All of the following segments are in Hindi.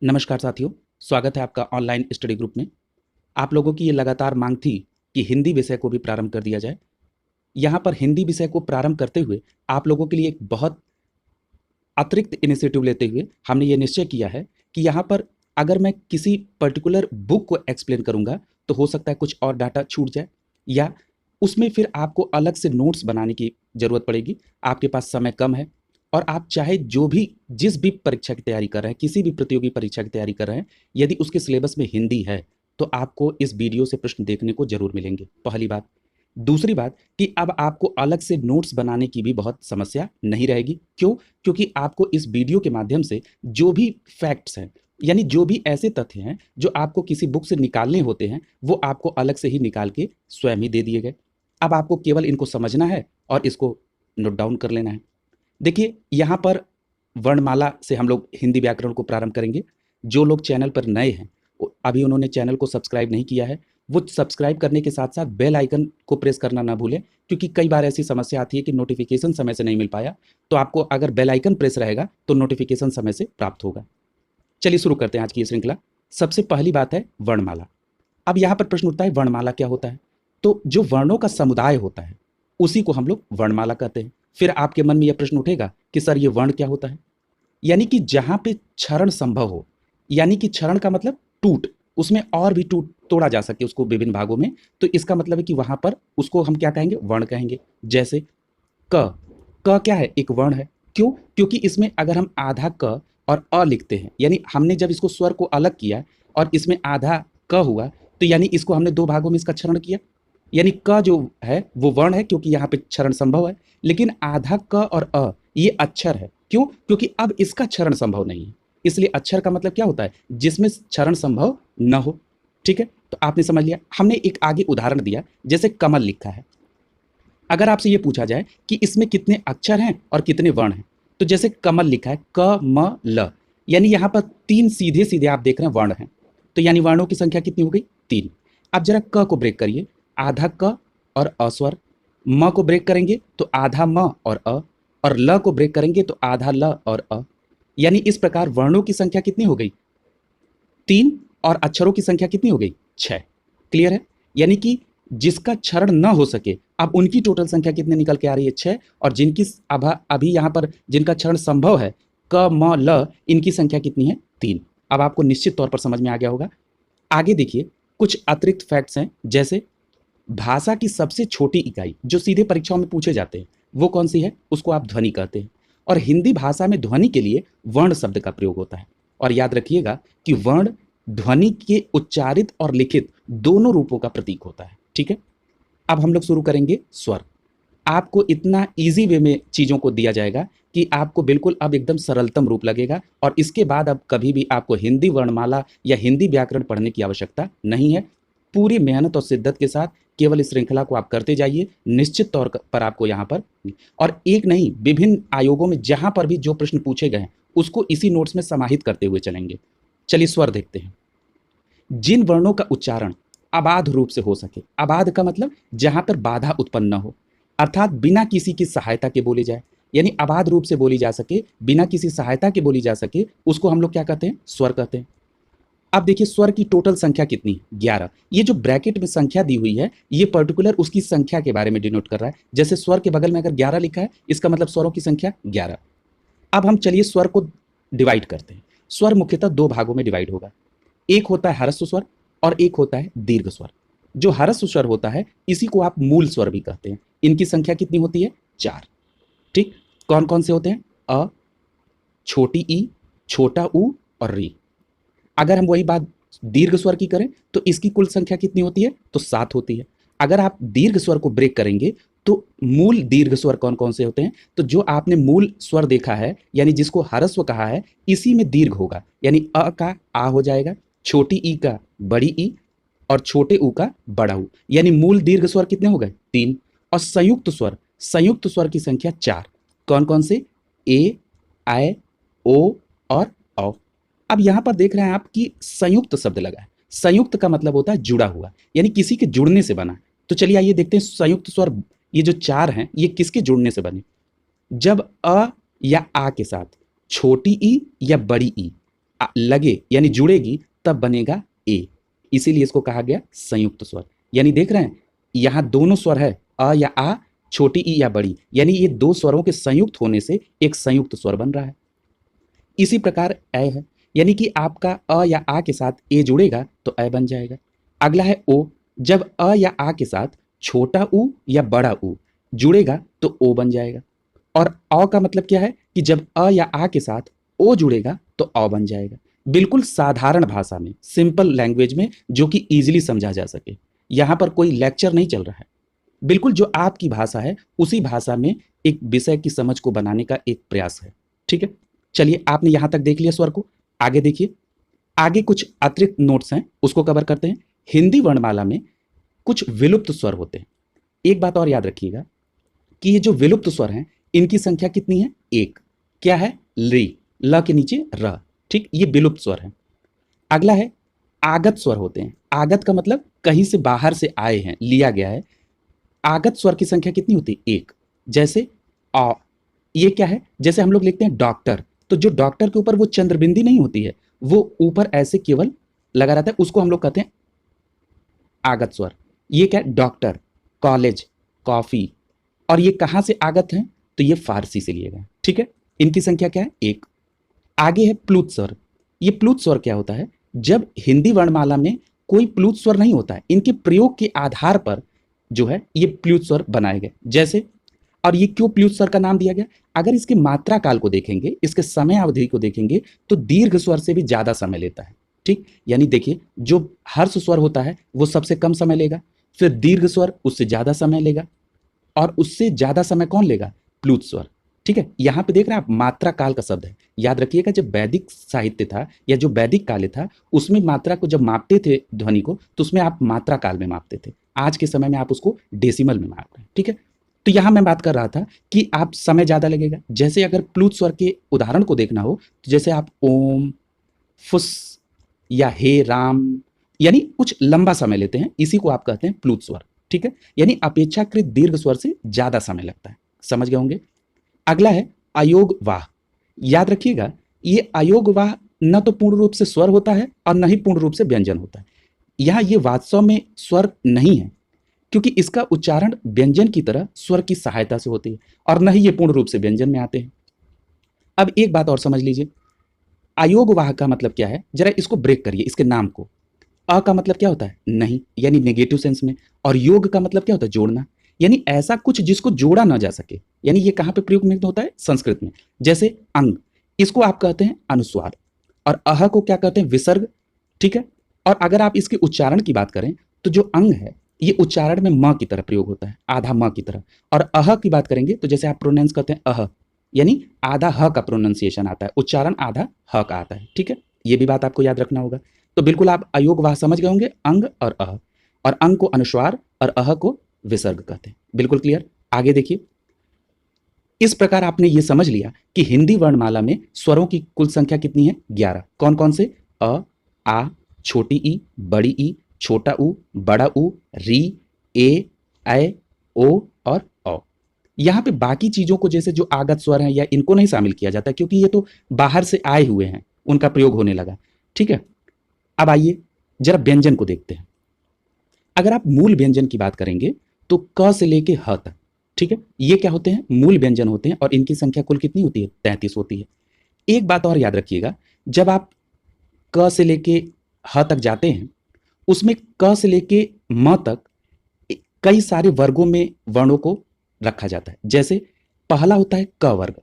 नमस्कार साथियों, स्वागत है आपका ऑनलाइन स्टडी ग्रुप में। आप लोगों की ये लगातार मांग थी कि हिंदी विषय को भी प्रारंभ कर दिया जाए। यहाँ पर हिंदी विषय को प्रारंभ करते हुए आप लोगों के लिए एक बहुत अतिरिक्त इनिशिएटिव लेते हुए हमने ये निश्चय किया है कि यहाँ पर अगर मैं किसी पर्टिकुलर बुक को एक्सप्लेन करूँगा तो हो सकता है कुछ और डाटा छूट जाए, या उसमें फिर आपको अलग से नोट्स बनाने की ज़रूरत पड़ेगी। आपके पास समय कम है और आप चाहे जो भी जिस भी परीक्षा की तैयारी कर रहे हैं, किसी भी प्रतियोगी परीक्षा की तैयारी कर रहे हैं, यदि उसके सिलेबस में हिंदी है तो आपको इस वीडियो से प्रश्न देखने को जरूर मिलेंगे, पहली बात। दूसरी बात कि अब आपको अलग से नोट्स बनाने की भी बहुत समस्या नहीं रहेगी। क्यों? क्योंकि आपको इस वीडियो के माध्यम से जो भी फैक्ट्स हैं, यानी जो भी ऐसे तथ्य हैं जो आपको किसी बुक से निकालने होते हैं, वो आपको अलग से ही निकाल के स्वयं ही दे दिए गए। अब आपको केवल इनको समझना है और इसको नोट डाउन कर लेना है। देखिए, यहाँ पर वर्णमाला से हम लोग हिंदी व्याकरण को प्रारंभ करेंगे। जो लोग चैनल पर नए हैं, अभी उन्होंने चैनल को सब्सक्राइब नहीं किया है, वो सब्सक्राइब करने के साथ साथ बेल आइकन को प्रेस करना ना भूलें, क्योंकि कई बार ऐसी समस्या आती है कि नोटिफिकेशन समय से नहीं मिल पाया। तो आपको अगर बेल आइकन प्रेस रहेगा तो नोटिफिकेशन समय से प्राप्त होगा। चलिए शुरू करते हैं आज की ये श्रृंखला। सबसे पहली बात है वर्णमाला। अब यहाँ पर प्रश्न उठता है, वर्णमाला क्या होता है? तो जो वर्णों का समुदाय होता है उसी को हम लोग वर्णमाला कहते हैं। फिर आपके मन में यह प्रश्न उठेगा कि सर ये वर्ण क्या होता है? यानी कि जहां पे क्षरण संभव हो, यानी कि क्षरण का मतलब टूट, उसमें और भी टूट तोड़ा जा सके उसको विभिन्न भागों में, तो इसका मतलब है कि वहां पर उसको हम क्या कहेंगे? वर्ण कहेंगे। जैसे क। क क्या है? एक वर्ण है। क्यों? क्योंकि इसमें अगर हम आधा क और अ लिखते हैं, यानी हमने जब इसको स्वर को अलग किया और इसमें आधा क हुआ, तो यानी इसको हमने दो भागों में इसका क्षरण किया। यानी क जो है वो वर्ण है क्योंकि यहाँ पे क्षरण संभव है, लेकिन आधा क और अ ये अक्षर है। क्यों? क्योंकि अब इसका क्षरण संभव नहीं है। इसलिए अक्षर का मतलब क्या होता है? जिसमें क्षरण संभव न हो। ठीक है, तो आपने समझ लिया। हमने एक आगे उदाहरण दिया, जैसे कमल लिखा है। अगर आपसे ये पूछा जाए कि इसमें कितने अक्षर हैं और कितने वर्ण हैं, तो जैसे कमल लिखा है क म ल, यानी यहाँ पर तीन सीधे सीधे आप देख रहे हैं वर्ण हैं। तो यानी वर्णों की संख्या कितनी हो गई? तीन। अब जरा क को ब्रेक करिए, आधा क और अस्वर। म को ब्रेक करेंगे तो आधा म और अ, और ल को ब्रेक करेंगे तो आधा ल और अ। यानी इस प्रकार वर्णों की संख्या कितनी हो गई? तीन। और अक्षरों की संख्या कितनी हो गई? छह। क्लियर है? यानी कि जिसका क्षरण न हो सके, अब उनकी टोटल संख्या कितनी निकल के आ रही है? छह। और जिनकी अभी यहां पर जिनका क्षरण संभव है, क म ल, इनकी संख्या कितनी है? तीन। अब आपको निश्चित तौर पर समझ में आ गया होगा। आगे देखिए, कुछ अतिरिक्त फैक्ट्स हैं। जैसे भाषा की सबसे छोटी इकाई जो सीधे परीक्षाओं में पूछे जाते हैं, वो कौन सी है? उसको आप ध्वनि कहते हैं। और हिंदी भाषा में ध्वनि के लिए वर्ण शब्द का प्रयोग होता है। और याद रखिएगा कि वर्ण ध्वनि के उच्चारित और लिखित दोनों रूपों का प्रतीक होता है। ठीक है, अब हम लोग शुरू करेंगे स्वर। आपको इतना ईजी वे में चीज़ों को दिया जाएगा कि आपको बिल्कुल अब एकदम सरलतम रूप लगेगा, और इसके बाद अब कभी भी आपको हिंदी वर्णमाला या हिंदी व्याकरण पढ़ने की आवश्यकता नहीं है। पूरी मेहनत और शिद्दत के साथ केवल इस श्रृंखला को आप करते जाइए, निश्चित तौर पर आपको यहाँ पर, और एक नहीं विभिन्न आयोगों में जहाँ पर भी जो प्रश्न पूछे गए हैं उसको इसी नोट्स में समाहित करते हुए चलेंगे। चलिए स्वर देखते हैं। जिन वर्णों का उच्चारण अबाध रूप से हो सके, अबाध का मतलब जहां पर बाधा उत्पन्न न हो, अर्थात बिना किसी की सहायता के बोली जाए, यानी अबाध रूप से बोली जा सके, बिना किसी सहायता के बोली जा सके, उसको हम लोग क्या कहते हैं? स्वर कहते हैं। अब देखिए स्वर की टोटल संख्या कितनी है? 11। ये जो ब्रैकेट में संख्या दी हुई है ये पर्टिकुलर उसकी संख्या के बारे में डिनोट कर रहा है। जैसे स्वर के बगल में अगर 11 लिखा है, इसका मतलब स्वरों की संख्या 11। अब हम चलिए स्वर को डिवाइड करते हैं। स्वर मुख्यतः दो भागों में डिवाइड होगा। एक होता है ह्रस्व स्वर और एक होता है दीर्घ स्वर। जो ह्रस्व स्वर होता है इसी को आप मूल स्वर भी कहते हैं। इनकी संख्या कितनी होती है? 4। ठीक, कौन कौन से होते हैं? अ, छोटी ई, छोटा ऊ और री। अगर हम वही बात दीर्घ स्वर की करें तो इसकी कुल संख्या कितनी होती है? तो 7 होती है। अगर आप दीर्घ स्वर को ब्रेक करेंगे तो मूल दीर्घ स्वर कौन कौन से होते हैं? तो जो आपने मूल स्वर देखा है, यानी जिसको ह्रस्व कहा है, इसी में दीर्घ होगा। यानी अ का आ हो जाएगा, छोटी ई का बड़ी ई, और छोटे ऊ का बड़ा ऊ। यानी मूल दीर्घ स्वर कितने हो गए? 3। और संयुक्त स्वर की संख्या 4। कौन कौन से? ए, आय, ओ और औ। अब यहां पर देख रहे हैं आप कि संयुक्त शब्द लगा है। संयुक्त का मतलब होता है जुड़ा हुआ, यानी किसी के जुड़ने से बना। तो चलिए आइए देखते हैं संयुक्त स्वर, ये जो 4 हैं ये किसके जुड़ने से बने? जब अ या आ के साथ छोटी ई या बड़ी ई, लगे यानी जुड़ेगी तब बनेगा ए, इसीलिए इसको कहा गया संयुक्त स्वर। यानी देख रहे हैं यहाँ दोनों स्वर है, अ या आ, छोटी ई या बड़ी, यानी ये दो स्वरों के संयुक्त होने से एक संयुक्त स्वर बन रहा है। इसी प्रकार ए है, यानी कि आपका अ या आ के साथ ए जुड़ेगा तो ए बन जाएगा। अगला है ओ, जब अ या आ के साथ छोटा ऊ या बड़ा ऊ जुड़ेगा तो ओ बन जाएगा। और औ का मतलब क्या है कि जब अ या आ के साथ ओ जुड़ेगा तो औ बन जाएगा। बिल्कुल साधारण भाषा में, सिंपल लैंग्वेज में, जो कि इजीली समझा जा सके। यहाँ पर कोई लेक्चर नहीं चल रहा है, बिल्कुल जो आपकी भाषा है उसी भाषा में एक विषय की समझ को बनाने का एक प्रयास है। ठीक है, चलिए आपने यहाँ तक देख लिया स्वर को, आगे देखिए। आगे कुछ अतिरिक्त नोट्स हैं, उसको कवर करते हैं। हिंदी वर्णमाला में कुछ विलुप्त स्वर होते हैं। एक बात और याद रखिएगा कि ये जो विलुप्त स्वर हैं इनकी संख्या कितनी है? एक। क्या है? ली, ल के नीचे र। ठीक, ये विलुप्त स्वर है। अगला है आगत स्वर होते हैं। आगत का मतलब कहीं से बाहर से आए हैं, लिया गया है। आगत स्वर की संख्या कितनी होती है? एक। जैसे अ, ये क्या है? जैसे हम लोग लिखते हैं डॉक्टर, तो जो डॉक्टर के ऊपर वो चंद्रबिंदी नहीं होती है, वो ऊपर ऐसे केवल लगा रहता है, उसको हम लोग कहते हैं आगत स्वर। ये क्या है? Doctor, college, coffee. और ये कहां से आगत है? तो ये फारसी से लिए गए। ठीक है, इनकी संख्या क्या है? एक। आगे है प्लुत स्वर। ये प्लुत स्वर क्या होता है? जब हिंदी वर्णमाला में कोई प्लुत स्वर नहीं होता है, इनके प्रयोग के आधार पर जो है ये प्लुत स्वर बनाए गए। जैसे, और ये क्यों प्लुत स्वर का नाम दिया गया? अगर इसके मात्रा काल को देखेंगे, इसके समय अवधि को देखेंगे, तो दीर्घ स्वर से भी ज्यादा समय लेता है। ठीक, यानी देखिए जो हर्ष स्वर होता है वो सबसे कम समय लेगा, फिर दीर्घ स्वर उससे ज्यादा समय लेगा, और उससे ज्यादा समय कौन लेगा? प्लुत स्वर। ठीक है, यहां पे देख रहे हैं आप, मात्रा काल का शब्द है। याद रखिएगा, जब वैदिक साहित्य था या जो वैदिक काल था, उसमें मात्रा को जब मापते थे ध्वनि को, तो उसमें आप मात्रा काल में मापते थे। आज के समय में आप उसको डेसिमल में माप रहे हैं। ठीक है, तो यहां मैं बात कर रहा था कि आप समय ज्यादा लगेगा। जैसे अगर प्लुत स्वर के उदाहरण को देखना हो, तो जैसे आप ओम, फुस या हे राम, यानी कुछ लंबा समय लेते हैं, इसी को आप कहते हैं प्लुत स्वर। ठीक है, यानी अपेक्षाकृत दीर्घ स्वर से ज्यादा समय लगता है। समझ गए होंगे। अगला है अयोग वाह। याद रखिएगा, ये अयोग वाह न तो पूर्ण रूप से स्वर होता है और न ही पूर्ण रूप से व्यंजन होता है। यहां ये वास्तव में स्वर नहीं है, क्योंकि इसका उच्चारण व्यंजन की तरह स्वर की सहायता से होती है, और न ही ये पूर्ण रूप से व्यंजन में आते हैं। अब एक बात और समझ लीजिए, अयोग वाह का मतलब क्या है? जरा इसको ब्रेक करिए, इसके नाम को। अ का मतलब क्या होता है? नहीं, यानी नेगेटिव सेंस में। और योग का मतलब क्या होता है? जोड़ना, यानी ऐसा कुछ जिसको जोड़ा ना जा सके। यानी ये कहां पे प्रयोग में होता है? संस्कृत में। जैसे अंग, इसको आप कहते हैं अनुस्वार, और अह को क्या कहते हैं? विसर्ग। ठीक है, और अगर आप इसके उच्चारण की बात करें, तो जो अंग है ये उच्चारण में म की तरह प्रयोग होता है, आधा म की तरह। और अह की बात करेंगे तो जैसे आप प्रोनाउंस करते हैं अह, यानी आधा ह का प्रोनाउंसिएशन आता है, उच्चारण आधा ह का आता है। ठीक है, ये भी बात आपको याद रखना होगा। तो बिल्कुल आप अयोग वाह समझ गए होंगे, अंग और अह, और अंग को अनुस्वार और अह को विसर्ग कहते हैं। बिल्कुल क्लियर। आगे देखिए, इस प्रकार आपने ये समझ लिया कि हिंदी वर्णमाला में स्वरों की कुल संख्या कितनी है? 11। कौन कौन से? अ, आ, छोटी ई, बड़ी ई, छोटा ऊ, बड़ा ऊ, री, ए, ओ और औ। यहाँ पे बाकी चीजों को, जैसे जो आगत स्वर हैं या इनको नहीं शामिल किया जाता, क्योंकि ये तो बाहर से आए हुए हैं, उनका प्रयोग होने लगा। ठीक है, अब आइए जरा व्यंजन को देखते हैं। अगर आप मूल व्यंजन की बात करेंगे तो क से लेके ह तक, ठीक है, ये क्या होते हैं? मूल व्यंजन होते हैं, और इनकी संख्या कुल कितनी होती है? 33 होती है। एक बात और याद रखिएगा, जब आप क से लेके ह तक जाते हैं, उसमें क से लेके म तक कई सारे वर्गों में वर्णों को रखा जाता है। जैसे पहला होता है क वर्ग।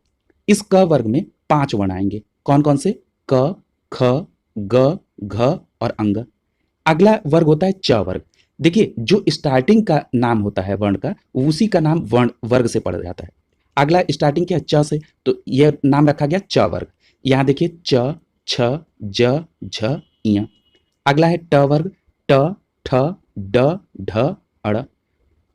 इस क वर्ग में 5 वर्ण आएंगे। कौन कौन से? क, ख, ग, घ और अंग। अगला वर्ग होता है च वर्ग। देखिए, जो स्टार्टिंग का नाम होता है वर्ण का, उसी का नाम वर्ण वर्ग से पड़ जाता है। अगला स्टार्टिंग क्या है? च से, तो यह नाम रखा गया च वर्ग। यहां देखिए च, छ, ज, झ, इय। अगला है ट वर्ग, ट, ठ, ड, ढ, अड़।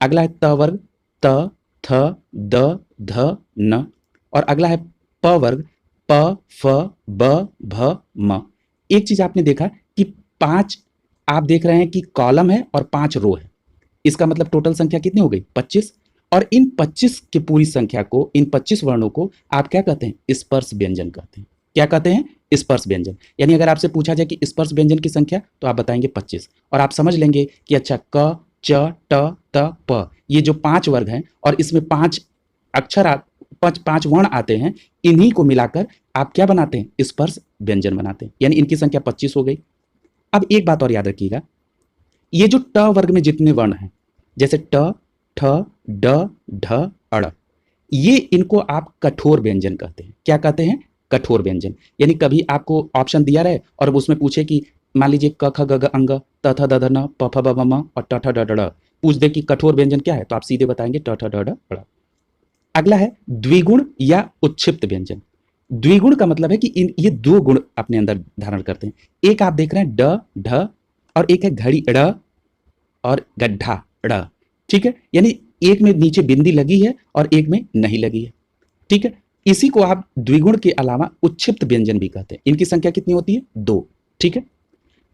अगला है त वर्ग, त, थ, द, ध, न। और अगला है प वर्ग, प, फ, ब, भ, म। एक चीज आपने देखा कि 5 आप देख रहे हैं कि कॉलम है और 5 रो है। इसका मतलब टोटल संख्या कितनी हो गई? 25। और इन 25 की पूरी संख्या को, इन 25 वर्णों को आप क्या कहते हैं? स्पर्श व्यंजन कहते हैं। क्या कहते हैं? स्पर्श व्यंजन। यानी अगर आपसे पूछा जाए कि स्पर्श व्यंजन की संख्या तो आप बताएंगे 25 और आप समझ लेंगे कि अच्छा क च ट त प ये जो 5 वर्ग हैं और इसमें 5 अक्षर 5 वर्ण आते हैं, इन्हीं को मिलाकर आप क्या बनाते हैं? स्पर्श व्यंजन बनाते हैं। यानी इनकी संख्या 25 हो गई। अब एक बात और याद रखिएगा, ये जो ट वर्ग में जितने वर्ण हैं जैसे ट ठ ड ढ अड़, ये इनको आप कठोर व्यंजन कहते हैं। क्या कहते हैं? कठोर व्यंजन। यानी कभी आपको ऑप्शन दिया रहे और उसमें पूछे कि मान लीजिए क ख ग घ अंग त थ द ध न प फ ब भ म और ट ठ ड ढ ड़, पूछ दे कि कठोर व्यंजन क्या है तो आप सीधे बताएंगे ट ठ ड ढ ड़। अगला है द्विगुण या उच्छिप्त व्यंजन। द्विगुण का मतलब है कि ये दो गुण अपने अंदर धारण करते हैं। एक आप देख रहे हैं ड ढ और एक है घड़ी ड़ और गड्ढा ड़। ठीक है, यानी एक में नीचे बिंदी लगी है और एक में नहीं लगी है। ठीक है, इसी को आप द्विगुण के अलावा उच्छिप्त व्यंजन भी कहते हैं। इनकी संख्या कितनी होती है? 2। ठीक है,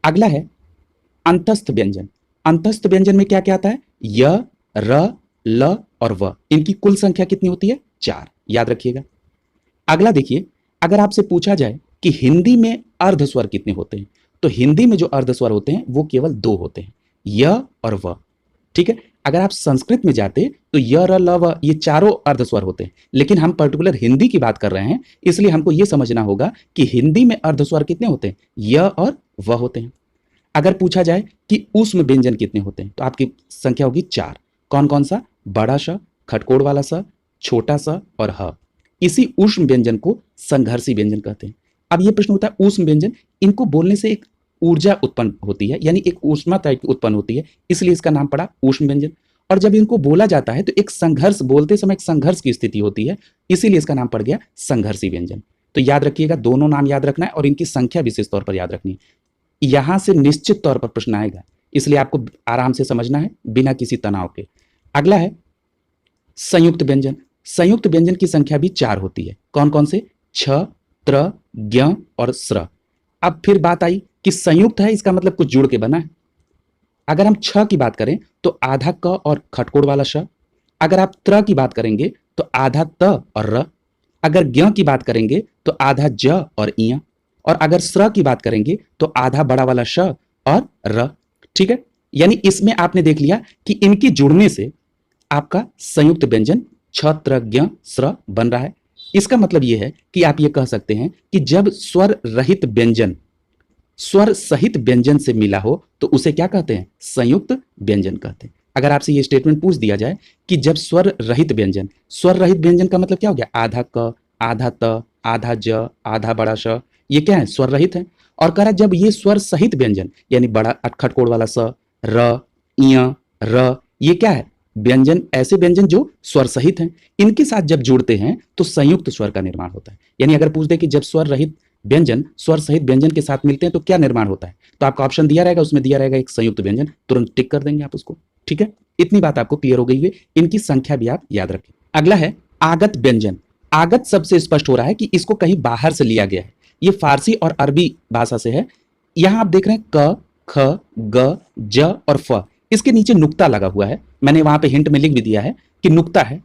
अगला है अंतस्थ व्यंजन। अंतस्थ व्यंजन में क्या क्या आता है? य र ल और व। इनकी कुल संख्या कितनी होती है? 4। याद रखिएगा। अगला देखिए, अगर आपसे पूछा जाए कि हिंदी में अर्धस्वर कितने होते हैं, तो हिंदी में जो अर्धस्वर होते हैं वो केवल 2 होते हैं, य और व। ठीक है, अगर आप संस्कृत में जाते तो य र ल व ये चारों अर्धस्वर होते हैं, लेकिन हम पर्टिकुलर हिंदी की बात कर रहे हैं, इसलिए हमको ये समझना होगा कि हिंदी में अर्धस्वर कितने होते हैं? य और व होते हैं। अगर पूछा जाए कि ऊष्म व्यंजन कितने होते हैं तो आपकी संख्या होगी 4। कौन कौन सा? बड़ा श, खटकोड़ वाला स, छोटा स और ह। इसी ऊष्म व्यंजन को संघर्षी व्यंजन कहते हैं। अब ये प्रश्न होता है ऊष्म व्यंजन, इनको बोलने से एक ऊर्जा उत्पन्न होती है, यानी एक ऊष्मा टाइप की उत्पन्न होती है, इसलिए इसका नाम पड़ा ऊष्म व्यंजन। और जब इनको बोला जाता है तो एक संघर्ष, बोलते समय एक संघर्ष की स्थिति होती है, इसीलिए इसका नाम पड़ गया संघर्षी व्यंजन। तो याद रखिएगा, दोनों नाम याद रखना है और इनकी संख्या विशेष तौर पर याद रखनी है। यहां से निश्चित तौर पर प्रश्न आएगा, इसलिए आपको आराम से समझना है बिना किसी तनाव के। अगला है संयुक्त व्यंजन। संयुक्त व्यंजन की संख्या भी 4 होती है। कौन कौन से? छ, त्र, ज्ञ और स्र। अब फिर बात आई कि संयुक्त है, इसका मतलब कुछ जुड़ के बना है। अगर हम छ की बात करें तो आधा क और खटकोड़ वाला श। अगर आप त्र की बात करेंगे तो आधा त और र। अगर ज्ञ की बात करेंगे तो आधा ज और इय। और अगर स्र की बात करेंगे तो आधा बड़ा वाला श और र। ठीक है, यानी इसमें आपने देख लिया कि इनके जुड़ने से आपका संयुक्त व्यंजन छ त्र ज्ञ स्र बन रहा है। इसका मतलब यह है कि आप ये कह सकते हैं कि जब स्वर रहित व्यंजन स्वर सहित व्यंजन से मिला हो तो उसे क्या कहते हैं? संयुक्त व्यंजन कहते हैं। अगर आपसे ये स्टेटमेंट पूछ दिया जाए कि जब स्वर रहित व्यंजन का मतलब क्या हो गया? आधा क, आधा त, आधा ज, आधा बड़ा श, ये क्या है? स्वर रहित है। और कह रहा जब ये स्वर सहित व्यंजन यानी बड़ा खटकोड़ वाला स, र, इय, र, ये क्या है? व्यंजन, ऐसे व्यंजन जो स्वर सहित हैं, इनके साथ जब जुड़ते हैं तो संयुक्त स्वर का निर्माण होता है। यानी अगर पूछ दे कि जब स्वर रहित व्यंजन स्वर सहित व्यंजन के साथ मिलते हैं तो क्या निर्माण होता है, तो आपका ऑप्शन दिया रहेगा, उसमें दिया रहेगा एक संयुक्त व्यंजन, तुरंत टिक कर देंगे आप उसको। ठीक है, इतनी बात आपको क्लियर हो गई है। इनकी संख्या भी आप याद रखें। अगला है आगत व्यंजन। आगत सबसे स्पष्ट हो रहा है कि इसको कहीं बाहर से लिया गया है। ये फारसी और अरबी भाषा से है। यहां आप देख रहे हैं क, ख, ग, ज और फ, इसके नीचे नुक्ता लगा हुआ है। मैंने वहां पे हिंट में लिख भी दिया है कि नुक्ता है।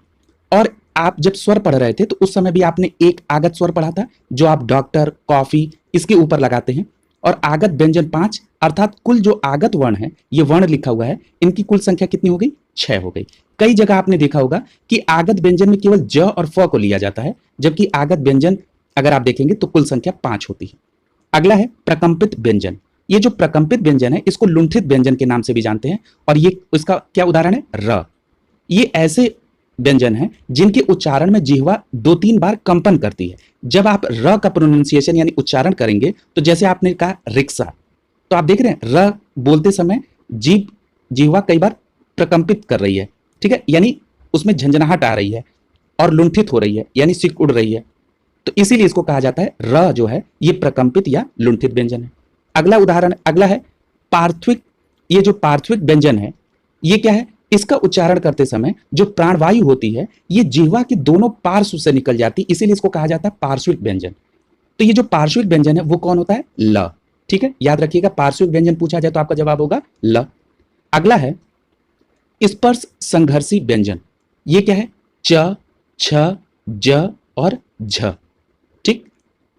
और आप जब स्वर पढ़ रहे थे तो उस समय भी आपने एक आगत स्वर पढ़ा था जो आप डॉक्टर, कॉफी इसके ऊपर लगाते हैं। और आगत व्यंजन 5, अर्थात कुल जो आगत वर्ण है, ये वर्ण लिखा हुआ है, इनकी कुल संख्या कितनी हो गई? 6 हो गई। कई जगह आपने देखा होगा कि आगत व्यंजन में केवल ज और फ को लिया जाता है, जबकि आगत व्यंजन अगर आप देखेंगे तो कुल संख्या 5 होती है। अगला है प्रकंपित व्यंजन। ये जो प्रकंपित व्यंजन है इसको लुंठित व्यंजन के नाम से भी जानते हैं। और ये इसका क्या उदाहरण है? र। ये ऐसे व्यंजन है जिनके उच्चारण में जिह्वा 2-3 बार कंपन करती है। जब आप र का प्रोनाउंसिएशन यानी उच्चारण करेंगे तो जैसे आपने कहा रिक्शा, तो आप देख रहे हैं र बोलते समय जिह्वा कई बार प्रकंपित कर रही है। ठीक है, यानी उसमें झंझनाहट आ रही है और लुंठित हो रही है, यानी सिक उड़ रही है। तो इसीलिए इसको कहा जाता है र जो है ये प्रकंपित या लुंठित व्यंजन है। अगला उदाहरण, अगला है पार्थिक। ये जो पार्थिक व्यंजन है ये क्या है? इसका उच्चारण करते समय जो प्राणवायु होती है ये जिह्वा के दोनों पार्श्व से निकल जाती है, इसीलिए इसको कहा जाता है पार्श्विक व्यंजन। तो ये जो पार्श्विक व्यंजन है वो कौन होता है? ल। ठीक है, याद रखिएगा, पार्श्विक व्यंजन पूछा जाए तो आपका जवाब होगा ल। अगला है स्पर्श संघर्षी व्यंजन। ये क्या है? च, छ, ज और झ। ठीक,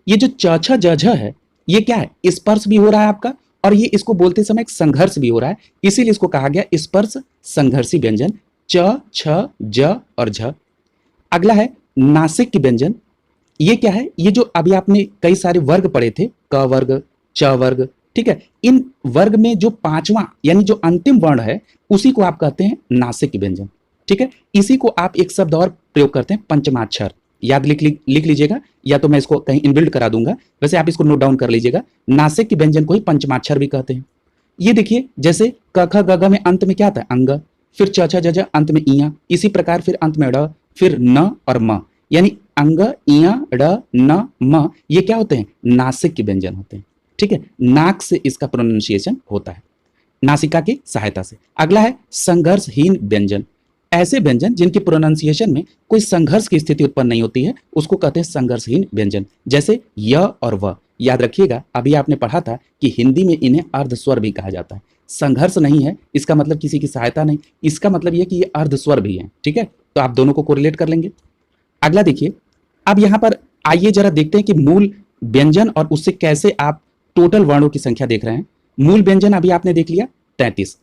ये जो च छ ज झ है, ये क्या है? स्पर्श भी हो रहा है आपका, और ये इसको बोलते समय एक संघर्ष भी हो रहा है, इसीलिए इसको कहा गया स्पर्श संघर्षी व्यंजन, च छ ज और झ। अगला है नासिक के व्यंजन। ये क्या है? ये जो अभी आपने कई सारे वर्ग पढ़े थे, क वर्ग, च वर्ग, ठीक है, इन वर्ग में जो पांचवा यानी जो अंतिम वर्ण है, उसी को आप कहते हैं नासिक व्यंजन। ठीक है, इसी को आप एक शब्द और प्रयोग करते हैं, पंचमाक्षर। याद लिख लीजिएगा, या तो मैं इसको कहीं इनबिल्ड करा दूंगा, वैसे आप इसको नोट डाउन कर लीजिएगा। नासिक के व्यंजन को ही पंचमाक्षर भी कहते हैं। ये देखिए, जैसे क ख ग घ में अंत में क्या आता है? अंग, फिर च छ ज झ अंत में इया, इसी प्रकार फिर अंत में ड़, फिर न और म, यानी अंग, इया, ड़, न, म, ये क्या होते हैं? नासिक के व्यंजन होते हैं। ठीक है, नाक से इसका प्रोनाउंसिएशन होता है, नासिका की सहायता से। अगला है संघर्षहीन व्यंजन। ऐसे व्यंजन जिनकी प्रोनाउंसिएशन में कोई संघर्ष की स्थिति उत्पन्न नहीं होती है, उसको कहते हैं संघर्षहीन व्यंजन। जैसे य और व। याद रखिएगा, अभी आपने पढ़ा था कि हिंदी में इन्हें अर्धस्वर भी कहा जाता है। संघर्ष नहीं है इसका मतलब किसी की सहायता नहीं, इसका मतलब यह कि ये अर्धस्वर भी है। ठीक है, तो आप दोनों को कोरिलेट कर लेंगे। अगला देखिए, अब यहां पर आइए जरा देखते हैं कि मूल व्यंजन और उससे कैसे आप टोटल वर्णों की संख्या देख रहे हैं। मूल व्यंजन अभी आपने देख लिया 33,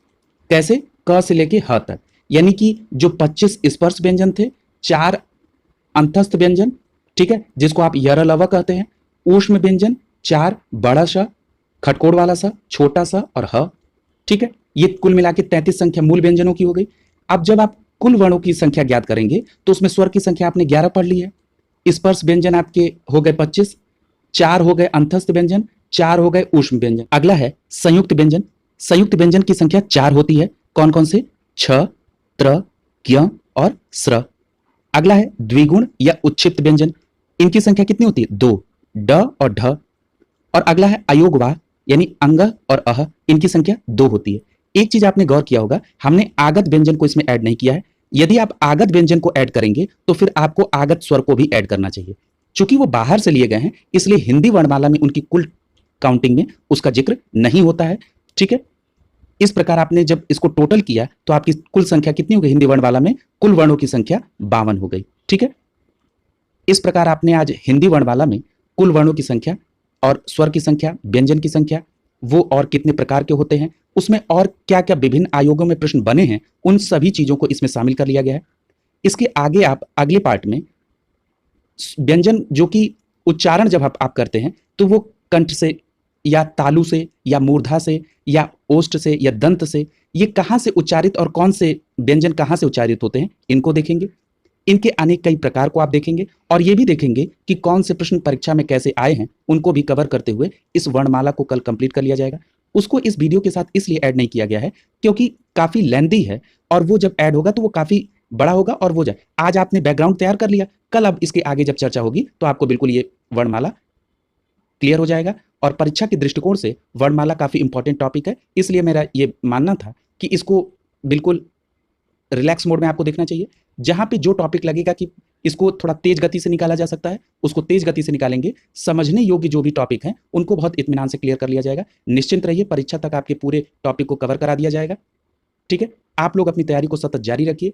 कैसे? क से लेके ह तक, यानी कि जो 25 स्पर्श व्यंजन थे, 4 अंतस्थ व्यंजन, ठीक है, जिसको आप यर लव कहते हैं, ऊष्म व्यंजन 4, बड़ा स, खटकोड़ वाला सा, छोटा सा और ह। ठीक है, ये कुल मिला के 33 संख्या मूल व्यंजनों की हो गई। अब जब आप कुल वर्णों की संख्या ज्ञात करेंगे तो उसमें स्वर की संख्या आपने 11 पढ़ ली है, स्पर्श व्यंजन आपके हो गए 25, 4 हो गए अंतस्थ व्यंजन, 4 हो गए ऊष्म व्यंजन। अगला है संयुक्त व्यंजन। संयुक्त व्यंजन की संख्या 4 होती है। कौन कौन से? छ, त्र, क्य और स्र। अगला है द्विगुण या उच्छिप्त व्यंजन। इनकी संख्या कितनी होती है? 2, ड और ढ। और अगला है अयोगवाह यानी अंग और अह, इनकी संख्या 2 होती है। एक चीज आपने गौर किया होगा, हमने आगत व्यंजन को इसमें ऐड नहीं किया है। यदि आप आगत व्यंजन को ऐड करेंगे तो फिर आपको आगत स्वर को भी ऐड करना चाहिए। चूंकि वो बाहर से लिए गए हैं, इसलिए हिंदी वर्णमाला में उनकी कुल काउंटिंग में उसका जिक्र नहीं होता है। ठीक है, इस प्रकार आपने जब इसको टोटल किया तो आपकी कुल संख्या कितनी हो गई? हिंदी वर्णमाला में कुल वर्णों की संख्या 52 हो गई। ठीक है, इस प्रकार आपने आज हिंदी वर्णमाला में कुल वर्णों की संख्या और स्वर की संख्या, व्यंजन की संख्या, वो और कितने प्रकार के होते हैं, उसमें और क्या क्या विभिन्न आयोगों में प्रश्न बने हैं, उन सभी चीजों को इसमें शामिल कर लिया गया है। इसके आगे आप अगले पार्ट में व्यंजन जो कि उच्चारण जब आप करते हैं तो वो कंठ से या तालु से या मूर्धा से या ओष्ठ से या दंत से, ये कहाँ से उच्चारित और कौन से व्यंजन कहाँ से उच्चारित होते हैं, इनको देखेंगे। इनके अनेक कई प्रकार को आप देखेंगे और ये भी देखेंगे कि कौन से प्रश्न परीक्षा में कैसे आए हैं, उनको भी कवर करते हुए इस वर्णमाला को कल कंप्लीट कर लिया जाएगा। उसको इस वीडियो के साथ इसलिए ऐड नहीं किया गया है क्योंकि काफी लेंथी है, और वो जब ऐड होगा तो वो काफी बड़ा होगा और वो जाए। आज आपने बैकग्राउंड तैयार कर लिया, कल अब इसके आगे जब चर्चा होगी तो आपको बिल्कुल ये वर्णमाला क्लियर हो जाएगा। और परीक्षा के दृष्टिकोण से वर्णमाला काफी इंपॉर्टेंट टॉपिक है, इसलिए मेरा ये मानना था कि इसको बिल्कुल रिलैक्स मोड में आपको देखना चाहिए। जहां पे जो टॉपिक लगेगा कि इसको थोड़ा तेज गति से निकाला जा सकता है, उसको तेज गति से निकालेंगे। समझने योग्य जो भी टॉपिक हैं उनको बहुत इत्मीनान से क्लियर कर लिया जाएगा। निश्चिंत रहिए, परीक्षा तक आपके पूरे टॉपिक को कवर करा दिया जाएगा। ठीक है, आप लोग अपनी तैयारी को सतत जारी रखिए।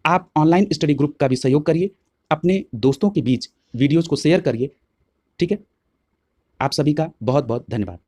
आप ऑनलाइन स्टडी ग्रुप का भी सहयोग करिए, अपने दोस्तों के बीच वीडियोज को शेयर करिए। ठीक है, आप सभी का बहुत बहुत धन्यवाद।